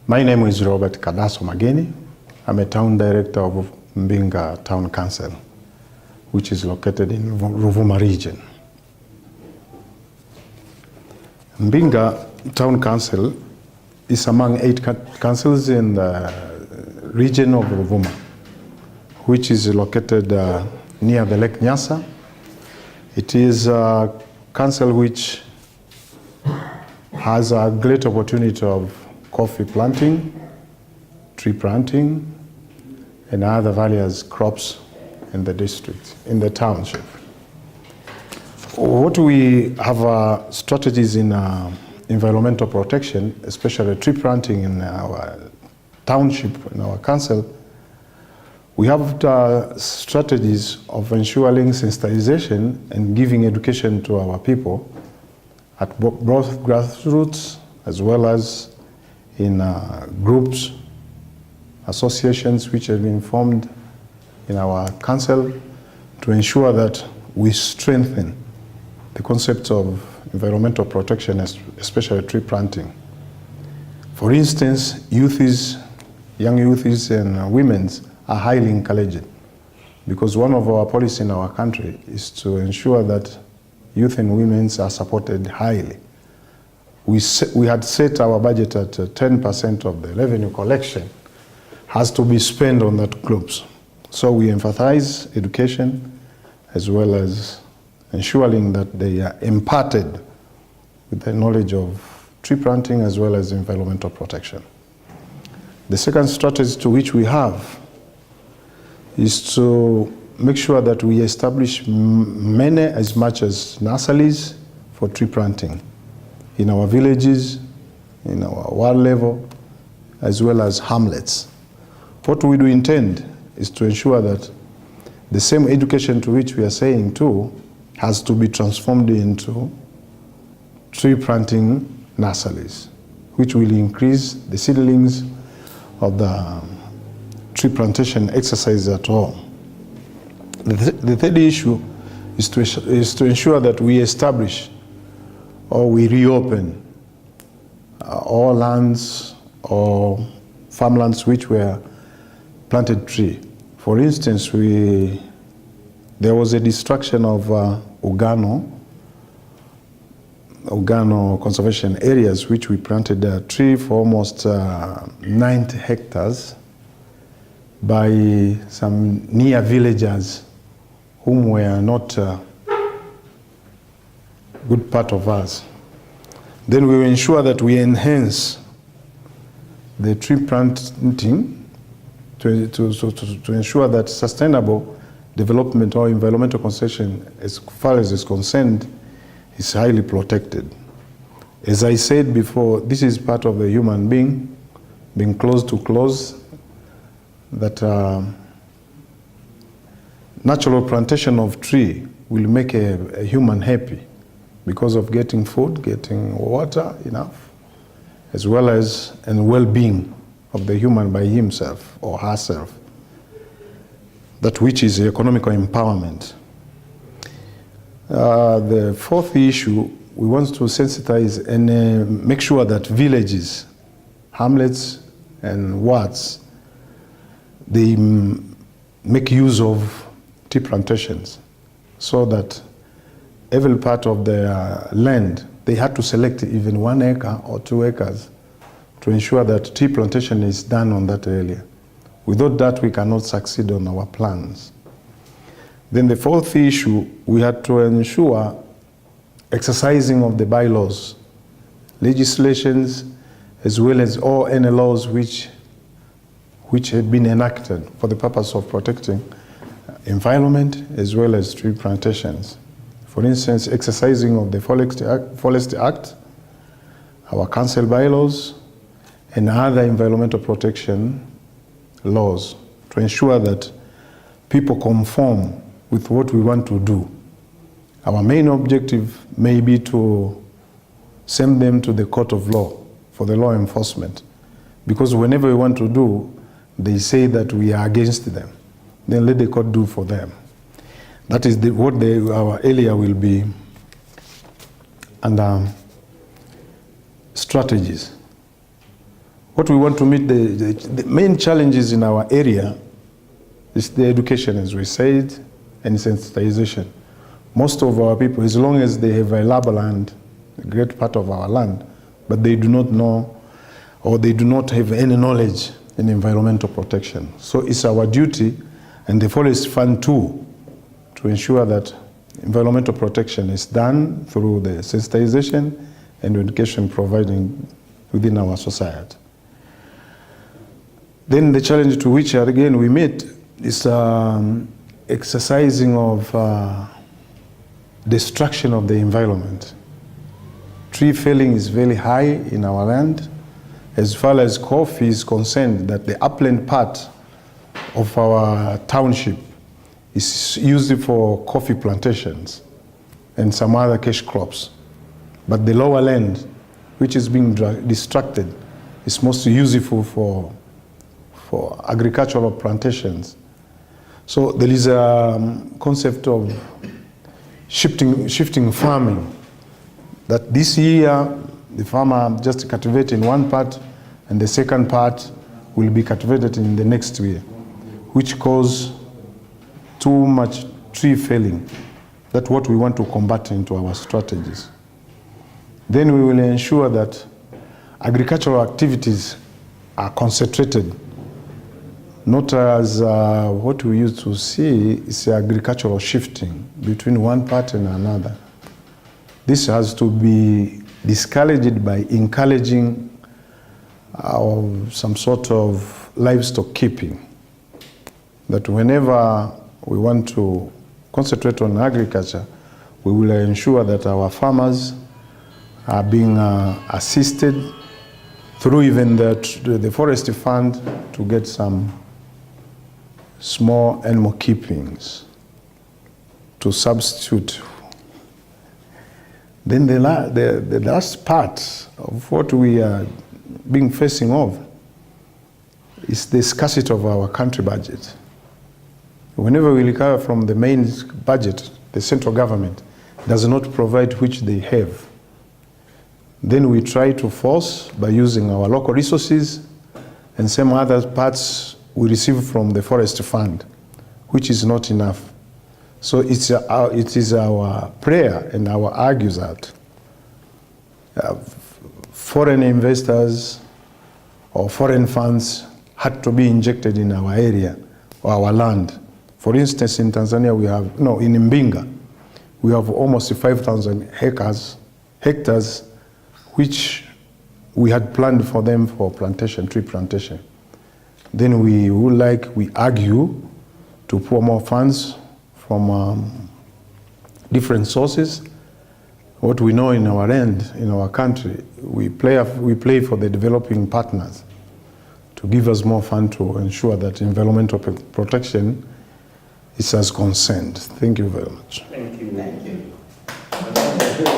My name is Robert Kadaso Mageni. I'm a town director of Mbinga Town Council, which is located in Ruvuma region. Mbinga Town Council is among 8 councils in the region of Ruvuma, which is located near the Lake Nyasa. It is a council which has a great opportunity of coffee planting, tree planting, and other various crops in the district, in the township. What we have strategies in environmental protection, especially tree planting in our township, in our council. We have strategies of ensuring sensitization and giving education to our people at both grassroots as well as in groups, associations which have been formed in our council to ensure that we strengthen the concept of environmental protection, especially tree planting. For instance, young youths and women are highly encouraged, because one of our policies in our country is to ensure that youth and women are supported highly. We had set our budget at 10% of the revenue collection has to be spent on that groups. So we emphasize education as well as ensuring that they are imparted with the knowledge of tree planting as well as environmental protection. The second strategy to which we have is to make sure that we establish many as much as nurseries for tree planting in our villages, in our ward level, as well as hamlets. What we do intend is to ensure that the same education to which we are saying to has to be transformed into tree planting nurseries, which will increase the seedlings of the tree plantation exercise at all. The third issue is to ensure that we establish or we reopen all lands or farmlands which were planted tree. For instance, there was a destruction of Ugano conservation areas, which we planted a tree for almost 90 hectares by some near villagers whom were not good part of us. Then we will ensure that we enhance the tree planting to ensure that sustainable development or environmental conservation, as far as is concerned, is highly protected. As I said before, this is part of the human being close to close, that natural plantation of tree will make a human happy because of getting food, getting water enough, as well as and well-being of the human by himself or herself, that which is economical empowerment. The fourth issue, we want to sensitize and make sure that villages, hamlets and wards, they make use of tea plantations, so that every part of their land, they had to select even 1 acre or 2 acres to ensure that tea plantation is done on that area. Without that, we cannot succeed on our plans. Then the fourth issue, we had to ensure exercising of the bylaws, legislations, as well as all any laws which had been enacted for the purpose of protecting environment as well as tree plantations. For instance, exercising of the Forest Act, our council bylaws, and other environmental protection laws to ensure that people conform with what we want to do. Our main objective may be to send them to the court of law for the law enforcement, because whenever we want to do, they say that we are against them. Then let the court do for them. That is our area will be under strategies. what we want to meet, the main challenges in our area is the education, as we said, and sensitization. Most of our people, as long as they have a lab land, a great part of our land, but they do not know or they do not have any knowledge in environmental protection. So it's our duty, and the Forest Fund too, to ensure that environmental protection is done through the sensitization and education providing within our society. Then the challenge to which again we meet is exercising of destruction of the environment. Tree felling is very high in our land. As far as coffee is concerned, that the upland part of our township is used for coffee plantations and some other cash crops. But the lower land, which is being destructed, is mostly useful for agricultural plantations. So there is a concept of shifting farming, that this year the farmer just cultivates in one part and the second part will be cultivated in the next year, which causes too much tree felling. That's what we want to combat into our strategies. Then we will ensure that agricultural activities are concentrated, not as what we used to see is agricultural shifting between one part and another. This has to be discouraged by encouraging some sort of livestock keeping. That whenever we want to concentrate on agriculture, we will ensure that our farmers are being assisted through even the Forest Fund to get some small animal keepings to substitute. Then the last part of what we are being facing of is the scarcity of our country budget. Whenever we recover from the main budget, the central government does not provide which they have. Then we try to force by using our local resources and some other parts we receive from the Forest Fund, which is not enough. So it is our prayer and our argues that foreign investors or foreign funds had to be injected in our area or our land. For instance, in Tanzania in Mbinga, we have almost 5,000 hectares, which we had planned for them for tree plantation. Then we argue to pour more funds from different sources. What we know in our land, in our country, we play for the developing partners to give us more funds to ensure that environmental protection is as concerned. Thank you very much. Thank you. Thank you.